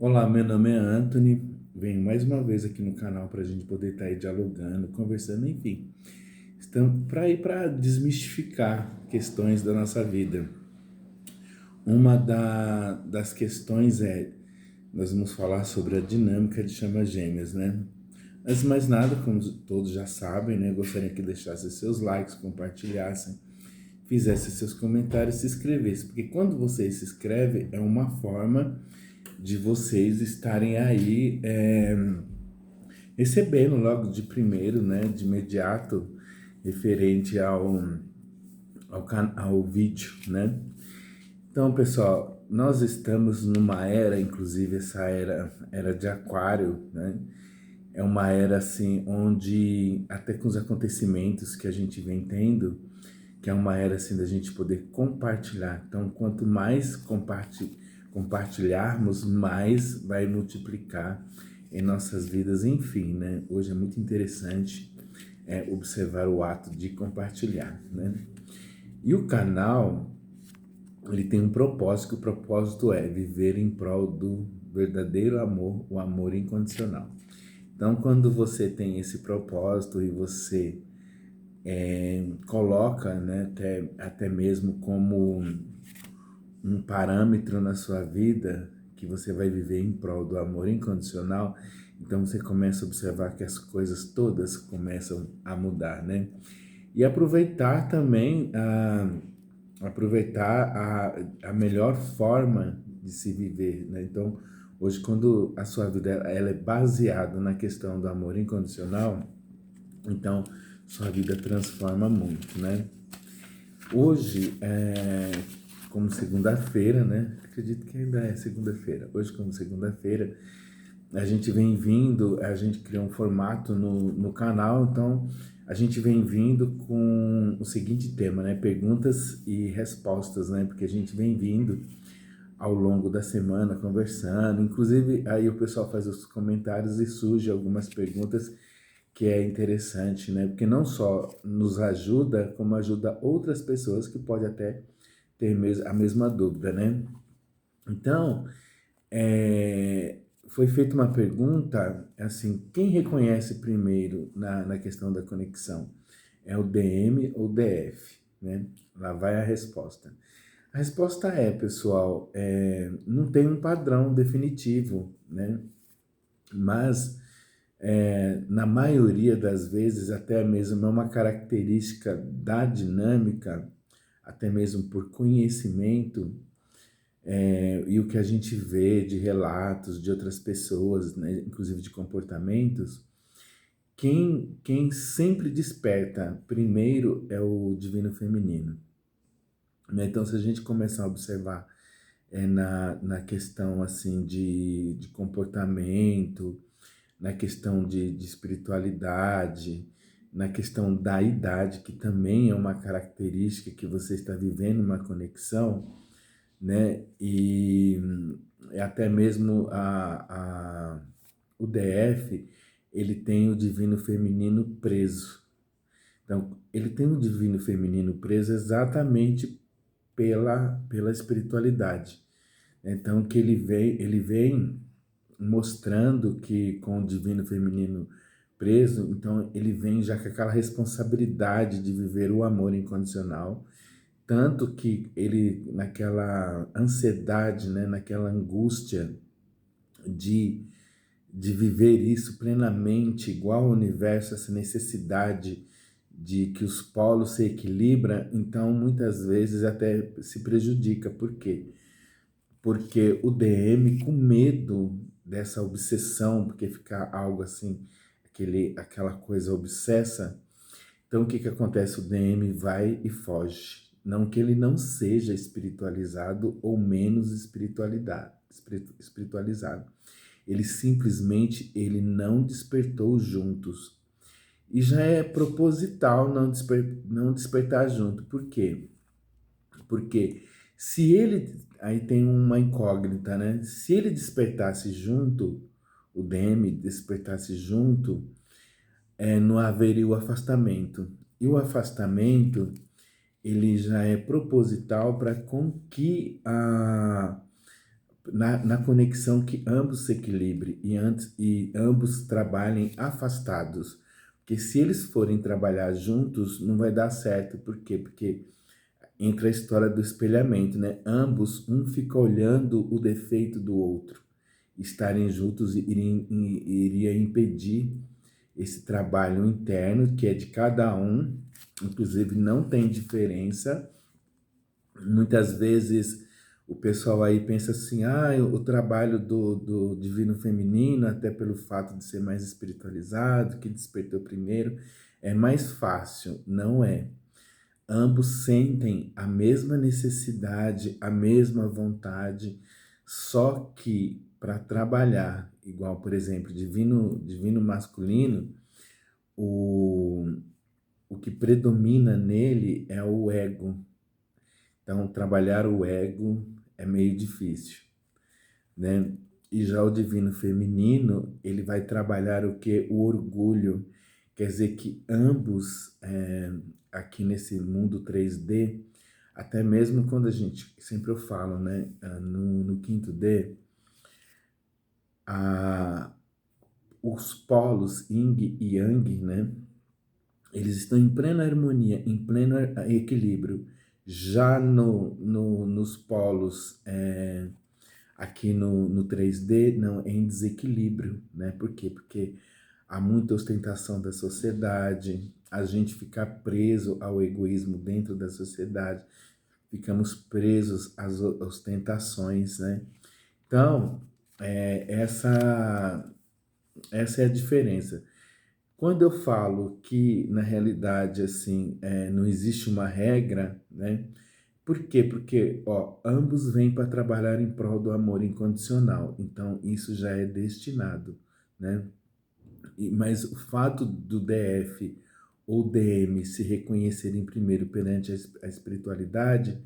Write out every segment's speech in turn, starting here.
Olá, meu nome é Anthony. Venho mais uma vez aqui no canal para a gente poder estar aí dialogando, conversando, enfim. Estamos para desmistificar questões da nossa vida. Das questões nós vamos falar sobre a dinâmica de chamas gêmeas, né? Antes de mais nada, como todos já sabem, né? Gostaria que deixassem seus likes, compartilhassem, fizessem seus comentários, se inscrevessem, porque quando você se inscreve é uma forma de vocês estarem aí recebendo logo de primeiro, né, de imediato, referente ao vídeo, né? Então, pessoal, nós estamos numa era, inclusive essa era de aquário, né? É uma era assim, onde até com os acontecimentos que a gente vem tendo, que é uma era assim da gente poder compartilhar. Então, quanto mais compartilharmos, mais vai multiplicar em nossas vidas, enfim, né? Hoje é muito interessante observar o ato de compartilhar, né? E o canal, ele tem um propósito, que o propósito é viver em prol do verdadeiro amor, o amor incondicional. Então, quando você tem esse propósito e você coloca, né, até mesmo como um parâmetro na sua vida que você vai viver em prol do amor incondicional, então você começa a observar que as coisas todas começam a mudar, né? E aproveitar também a melhor forma de se viver, né? Então, hoje quando a sua vida ela é baseada na questão do amor incondicional, então sua vida transforma muito, né? Hoje, como segunda-feira, né? Acredito que ainda é segunda-feira. Hoje, como segunda-feira, a gente criou um formato no canal, então a gente vem vindo com o seguinte tema, né? Perguntas e respostas, né? Porque a gente vem vindo ao longo da semana conversando, inclusive aí o pessoal faz os comentários e surge algumas perguntas que é interessante, né? Porque não só nos ajuda, como ajuda outras pessoas que podem até ter a mesma dúvida, né? Então, foi feita uma pergunta, assim, quem reconhece primeiro na questão da conexão? É o DM ou DF, né? Lá vai a resposta. A resposta pessoal, não tem um padrão definitivo, né? Mas na maioria das vezes, até mesmo é uma característica da dinâmica, até mesmo por conhecimento, e o que a gente vê de relatos de outras pessoas, né, inclusive de comportamentos, quem sempre desperta primeiro é o divino feminino, né? Então, se a gente começar a observar na questão assim de comportamento, na questão de espiritualidade, na questão da idade, que também é uma característica que você está vivendo uma conexão, né? E até mesmo o DF, ele tem o divino feminino preso. Então, ele tem o divino feminino preso exatamente pela espiritualidade. Então, que ele vem mostrando que com o divino feminino preso, então ele vem já com aquela responsabilidade de viver o amor incondicional, tanto que ele naquela ansiedade, né, naquela angústia de viver isso plenamente, igual ao universo, essa necessidade de que os polos se equilibram, então muitas vezes até se prejudica. Por quê? Porque o DM, com medo dessa obsessão, porque fica algo assim, aquela coisa obsessa, então o que acontece? O DM vai e foge. Não que ele não seja espiritualizado ou menos espiritualizado. Ele não despertou juntos. E já é proposital não despertar junto. Por quê? Porque se ele. Aí tem uma incógnita, né? Se ele despertasse junto, o DM despertasse junto, não haveria o afastamento. E o afastamento, ele já é proposital para com que na conexão que ambos se equilibrem e ambos trabalhem afastados. Porque se eles forem trabalhar juntos, não vai dar certo. Por quê? Porque entra a história do espelhamento, né? Ambos, um fica olhando o defeito do outro. Estarem juntos iria impedir esse trabalho interno, que é de cada um, inclusive não tem diferença. Muitas vezes o pessoal aí pensa assim, o trabalho do divino feminino, até pelo fato de ser mais espiritualizado, que despertou primeiro, é mais fácil. Não é. Ambos sentem a mesma necessidade, a mesma vontade, só que para trabalhar, igual, por exemplo, divino masculino, o, o que predomina nele é o ego. Então, trabalhar o ego é meio difícil, né? E já o divino feminino, ele vai trabalhar o que? O orgulho. Quer dizer que ambos, aqui nesse mundo 3D, até mesmo quando a gente, sempre eu falo, né? No quinto D, a, os polos Yin e Yang, né? Eles estão em plena harmonia, em pleno equilíbrio. Já nos polos aqui no 3D, não, é em desequilíbrio, né? Por quê? Porque há muita ostentação da sociedade, a gente fica preso ao egoísmo dentro da sociedade, ficamos presos às ostentações, né? Então, essa é a diferença. Quando eu falo que, na realidade, assim, não existe uma regra, né? Por quê? Porque, ó, ambos vêm para trabalhar em prol do amor incondicional. Então, isso já é destinado, né? Mas o fato do DF ou DM se reconhecerem primeiro perante a espiritualidade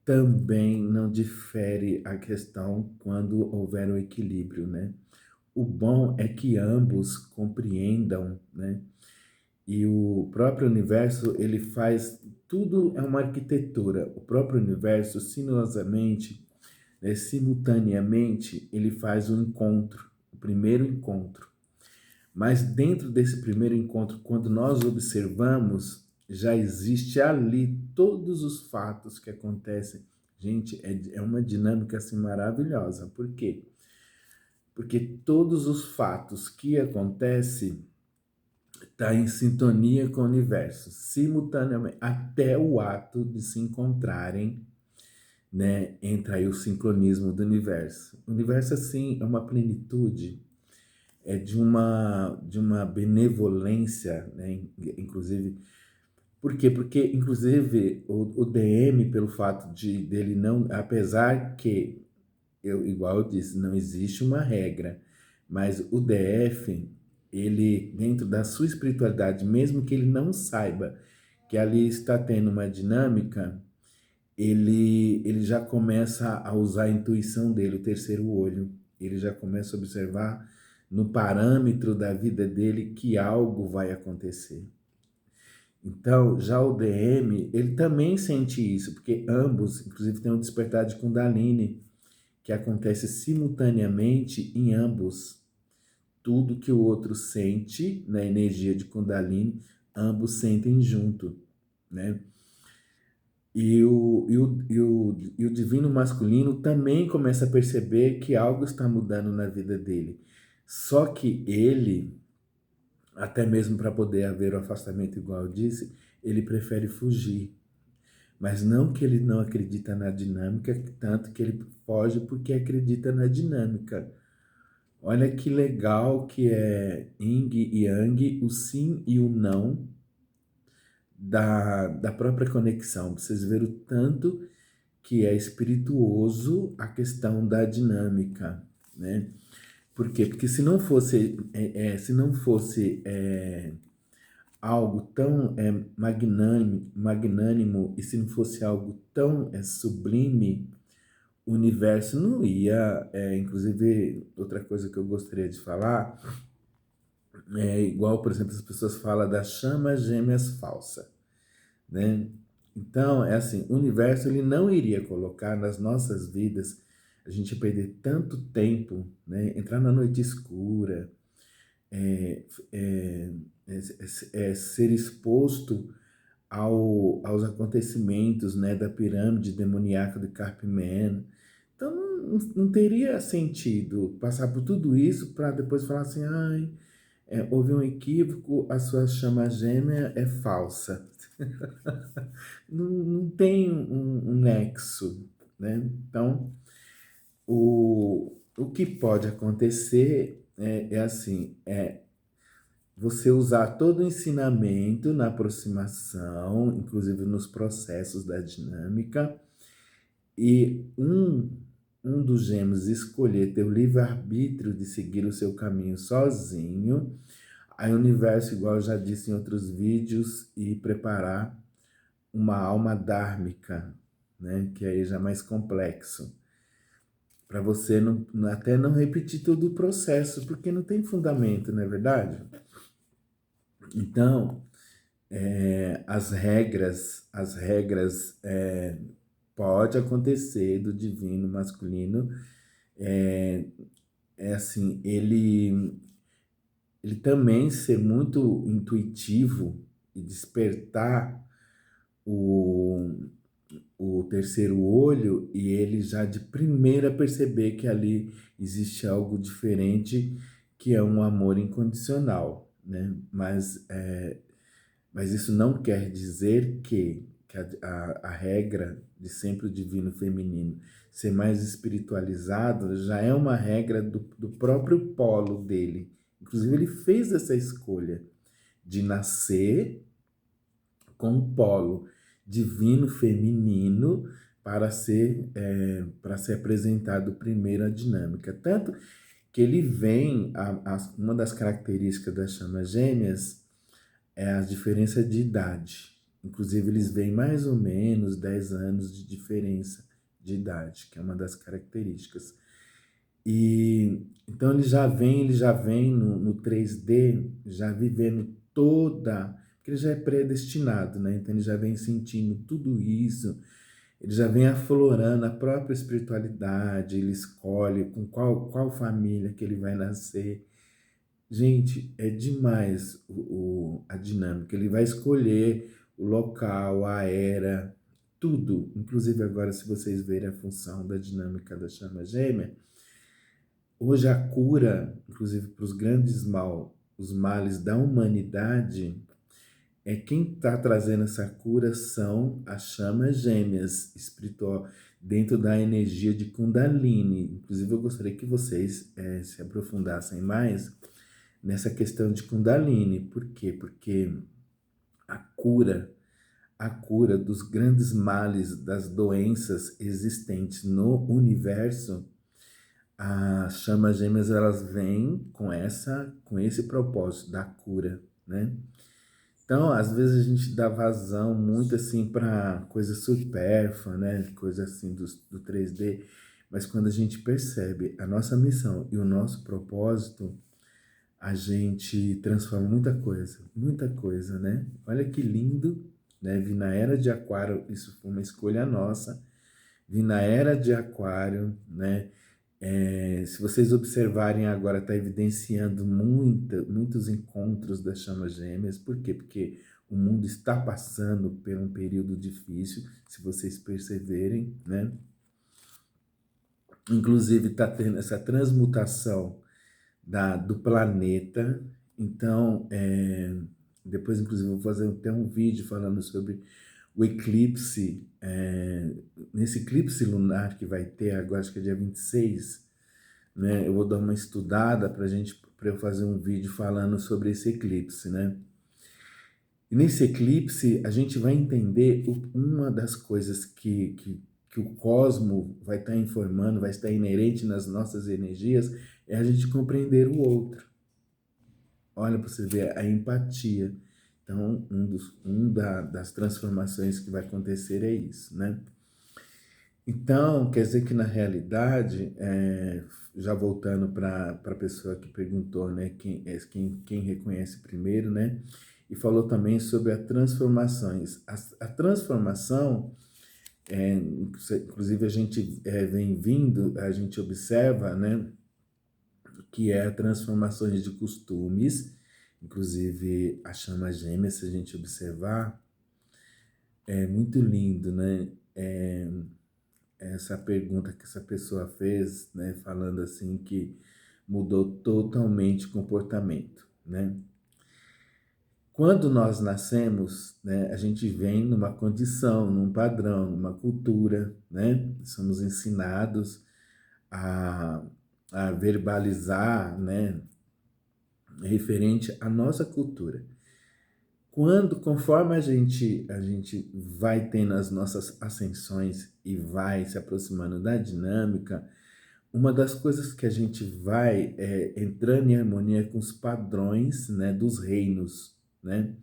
também não difere a questão quando houver o equilíbrio, né? O bom é que ambos compreendam, né? E o próprio universo, ele faz tudo, é uma arquitetura. O próprio universo, sinuosamente, né, simultaneamente, ele faz um encontro, o primeiro encontro. Mas dentro desse primeiro encontro, quando nós observamos, já existe ali todos os fatos que acontecem. Gente, é uma dinâmica assim maravilhosa. Por quê? Porque todos os fatos que acontecem está em sintonia com o universo, simultaneamente, até o ato de se encontrarem, né? Entra aí o sincronismo do universo. O universo, assim, é uma plenitude, é de uma benevolência, né? Inclusive, por quê? Porque, inclusive, o DM, pelo fato dele não, apesar que, igual eu disse, não existe uma regra, mas o DF, ele, dentro da sua espiritualidade, mesmo que ele não saiba que ali está tendo uma dinâmica, ele já começa a usar a intuição dele, o terceiro olho. Ele já começa a observar no parâmetro da vida dele que algo vai acontecer. Então, já o DM, ele também sente isso, porque ambos, inclusive, têm um despertar de Kundalini, que acontece simultaneamente em ambos. Tudo que o outro sente na energia de Kundalini, ambos sentem junto, né? E o divino masculino também começa a perceber que algo está mudando na vida dele. Só que ele, até mesmo para poder haver o afastamento, igual eu disse, ele prefere fugir. Mas não que ele não acredita na dinâmica, tanto que ele foge porque acredita na dinâmica. Olha que legal que é Yin e Yang, o sim e o não da própria conexão. Vocês verem o tanto que é espirituoso a questão da dinâmica, né? Por quê? Porque se não fosse algo tão magnânimo e se não fosse algo tão sublime, o universo não ia. Inclusive, outra coisa que eu gostaria de falar é igual, por exemplo, as pessoas falam da chama gêmeas falsa, né? Então, é assim, o universo ele não iria colocar nas nossas vidas a gente ia perder tanto tempo, né? Entrar na noite escura, é, é, ser exposto aos acontecimentos, né, da pirâmide demoníaca de Carpman. Então não teria sentido passar por tudo isso para depois falar assim, ai, houve um equívoco, a sua chama gêmea é falsa. Não tem um nexo, né? Então, o que pode acontecer é assim, você usar todo o ensinamento na aproximação, inclusive nos processos da dinâmica, e um dos gêmeos escolher ter o livre-arbítrio de seguir o seu caminho sozinho, aí o universo, igual eu já disse em outros vídeos, e preparar uma alma dármica, né, que aí já é mais complexo, para você até não repetir todo o processo, porque não tem fundamento, não é verdade? Então, as regras pode acontecer do divino masculino, é, assim, ele também ser muito intuitivo e despertar o, o terceiro olho e ele já de primeira perceber que ali existe algo diferente, que é um amor incondicional, né? Mas isso não quer dizer que a regra de sempre o divino feminino ser mais espiritualizado já é uma regra do próprio polo dele. Inclusive, ele fez essa escolha de nascer com um polo divino feminino para ser apresentado primeiro a dinâmica. Tanto que ele vem, uma das características das chamas gêmeas é a diferença de idade. Inclusive, eles vêm mais ou menos 10 anos de diferença de idade, que é uma das características. E então ele já vem no 3D, já vivendo toda, porque ele já é predestinado, né? Então ele já vem sentindo tudo isso, ele já vem aflorando a própria espiritualidade, ele escolhe com qual família que ele vai nascer. Gente, é demais a dinâmica. Ele vai escolher o local, a era, tudo. Inclusive agora, se vocês verem a função da dinâmica da chama gêmea, hoje a cura, inclusive para os grandes os males da humanidade, quem está trazendo essa cura são as chamas gêmeas espiritual dentro da energia de Kundalini. Inclusive eu gostaria que vocês se aprofundassem mais nessa questão de Kundalini. Por quê? Porque a cura, a cura dos grandes males, das doenças existentes no universo, as chamas gêmeas elas vêm com esse propósito da cura, né? Então, às vezes a gente dá vazão muito assim para coisa supérflua, né? Coisa assim do 3D, mas quando a gente percebe a nossa missão e o nosso propósito, a gente transforma muita coisa, né? Olha que lindo, né? Vi na era de Aquário, isso foi uma escolha nossa. Vi na era de Aquário, né? Se vocês observarem agora, está evidenciando muitos encontros das chamas gêmeas. Por quê? Porque o mundo está passando por um período difícil, se vocês perceberem, né? Inclusive está tendo essa transmutação do planeta. Então, depois, inclusive, vou fazer até um vídeo falando sobre o eclipse, nesse eclipse lunar que vai ter agora, acho que é dia 26, né? Eu vou dar uma estudada para eu fazer um vídeo falando sobre esse eclipse, né? E nesse eclipse, a gente vai entender uma das coisas que o cosmo vai estar informando, vai estar inerente nas nossas energias, é a gente compreender o outro. Olha para você ver a empatia. Então, das transformações que vai acontecer é isso, né? Então, quer dizer que na realidade, já voltando para a pessoa que perguntou, né, quem reconhece primeiro, né? E falou também sobre as transformações. A transformação inclusive a gente vem vindo, a gente observa, né, que é transformações de costumes, inclusive a chama gêmea, se a gente observar, é muito lindo, né? Essa pergunta que essa pessoa fez, né, falando assim que mudou totalmente o comportamento, né? Quando nós nascemos, né, a gente vem numa condição, num padrão, numa cultura, né? Somos ensinados a, a verbalizar, né, referente à nossa cultura. Conforme a gente vai tendo as nossas ascensões e vai se aproximando da dinâmica, uma das coisas que a gente vai entrando em harmonia com os padrões, né, dos reinos, né?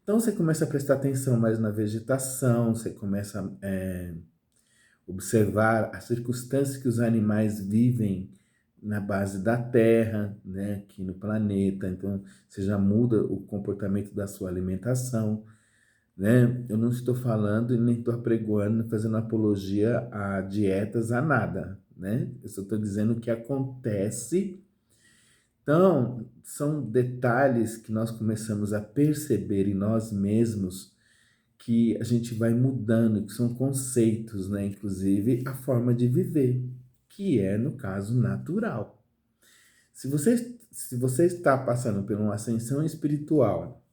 Então você começa a prestar atenção mais na vegetação, você começa a observar as circunstâncias que os animais vivem na base da Terra, né, aqui no planeta. Então você já muda o comportamento da sua alimentação, né? Eu não estou falando e nem estou apregoando, fazendo apologia a dietas, a nada, né? Eu só estou dizendo o que acontece. Então, são detalhes que nós começamos a perceber em nós mesmos que a gente vai mudando, que são conceitos, né? Inclusive a forma de viver, que é, no caso, natural. Se você está passando por uma ascensão espiritual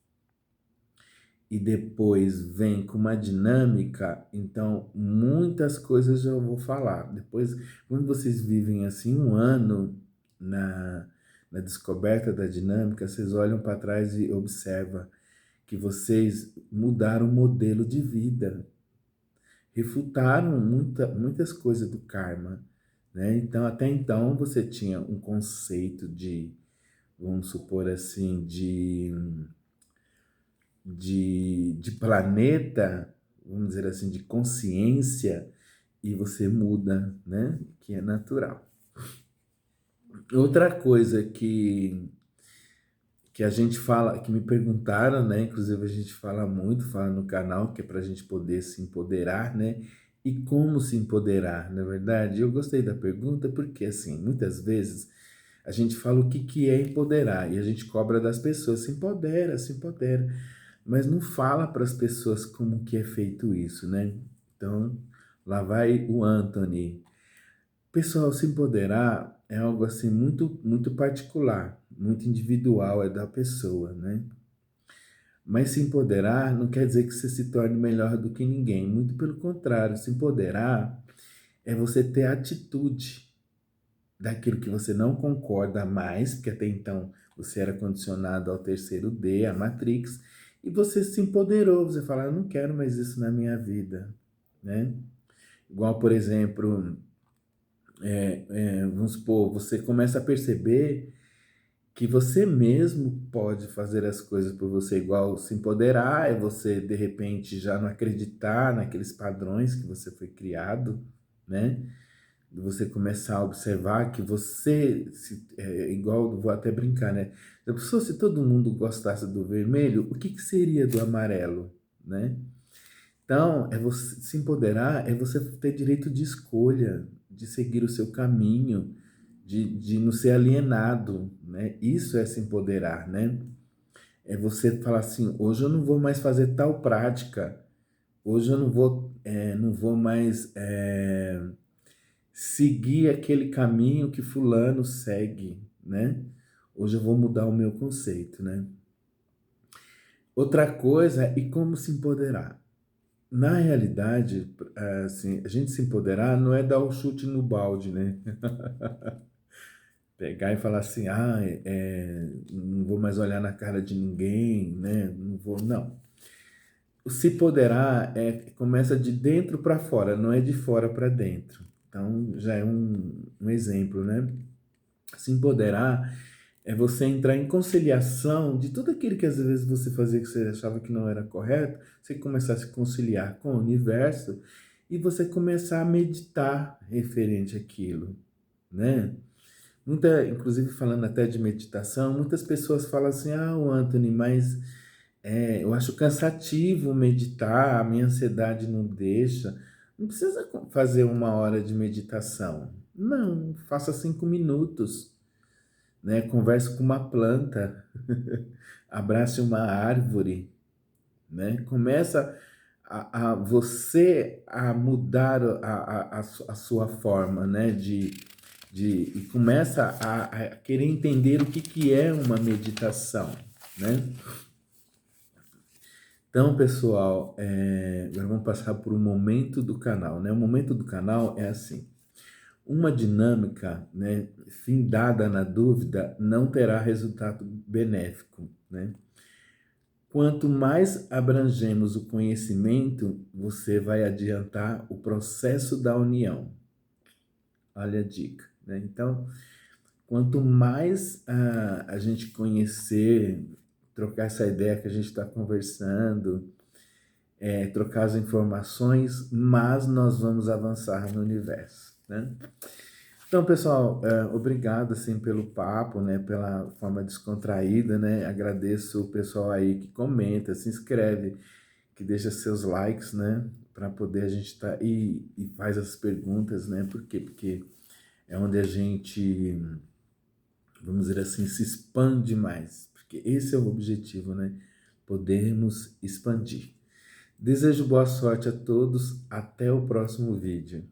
e depois vem com uma dinâmica, então muitas coisas eu vou falar. Depois, quando vocês vivem assim um ano na descoberta da dinâmica, vocês olham para trás e observam que vocês mudaram o modelo de vida, refutaram muitas coisas do karma, né? Então, até então, você tinha um conceito de, vamos supor assim, de planeta, vamos dizer assim, de consciência, e você muda, né? Que é natural. Outra coisa que a gente fala, que me perguntaram, né? Inclusive a gente fala muito, fala no canal, que é para a gente poder se empoderar, né? E como se empoderar, na verdade? Eu gostei da pergunta porque, assim, muitas vezes a gente fala o que é empoderar e a gente cobra das pessoas, se empodera, mas não fala para as pessoas como que é feito isso, né? Então, lá vai o Anthony. Pessoal, se empoderar é algo assim muito particular, muito individual, é da pessoa, né? Mas se empoderar não quer dizer que você se torne melhor do que ninguém, muito pelo contrário, se empoderar é você ter atitude daquilo que você não concorda mais, porque até então você era condicionado ao terceiro D, a Matrix, e você se empoderou, você fala, eu não quero mais isso na minha vida, né? Igual, por exemplo, vamos supor, você começa a perceber que você mesmo pode fazer as coisas por você, igual se empoderar, é você, de repente, já não acreditar naqueles padrões que você foi criado, né? Você começar a observar que você, igual, vou até brincar, né? Se todo mundo gostasse do vermelho, o que seria do amarelo, né? Então, é você se empoderar, é você ter direito de escolha, de seguir o seu caminho, de não ser alienado, né? Isso é se empoderar, né? É você falar assim, hoje eu não vou mais fazer tal prática, hoje eu não vou mais seguir aquele caminho que fulano segue, né? Hoje eu vou mudar o meu conceito, né? Outra coisa é como se empoderar. Na realidade, assim, a gente se empoderar não é dar o chute no balde, né? Pegar e falar assim, não vou mais olhar na cara de ninguém, né? Não vou, não. O se empoderar começa de dentro para fora, não é de fora para dentro. Então, já é um exemplo, né? Se empoderar é você entrar em conciliação de tudo aquilo que às vezes você fazia que você achava que não era correto, você começar a se conciliar com o universo e você começar a meditar referente àquilo, né? Inclusive falando até de meditação, muitas pessoas falam assim, o Anthony, mas eu acho cansativo meditar, a minha ansiedade não deixa. Não precisa fazer 1 hora de meditação. Não, faça 5 minutos, né? Converse com uma planta, abrace uma árvore, né? Começa a você a mudar a sua forma, né? E começa a querer entender o que é uma meditação, né? Então, pessoal, agora vamos passar por um momento do canal, né? O momento do canal é assim: uma dinâmica, né, findada na dúvida não terá resultado benéfico, né? Quanto mais abrangemos o conhecimento, você vai adiantar o processo da união. Olha a dica, né? Então, quanto mais a gente conhecer, trocar essa ideia que a gente está conversando, trocar as informações, mais nós vamos avançar no universo, né? Então, pessoal, obrigado assim pelo papo, né, pela forma descontraída, né? Agradeço o pessoal aí que comenta, se inscreve, que deixa seus likes, né, para poder a gente estar e faz as perguntas, né? Por quê? Porque é onde a gente, vamos dizer assim, se expande mais, porque esse é o objetivo, né? Podermos expandir. Desejo boa sorte a todos, até o próximo vídeo.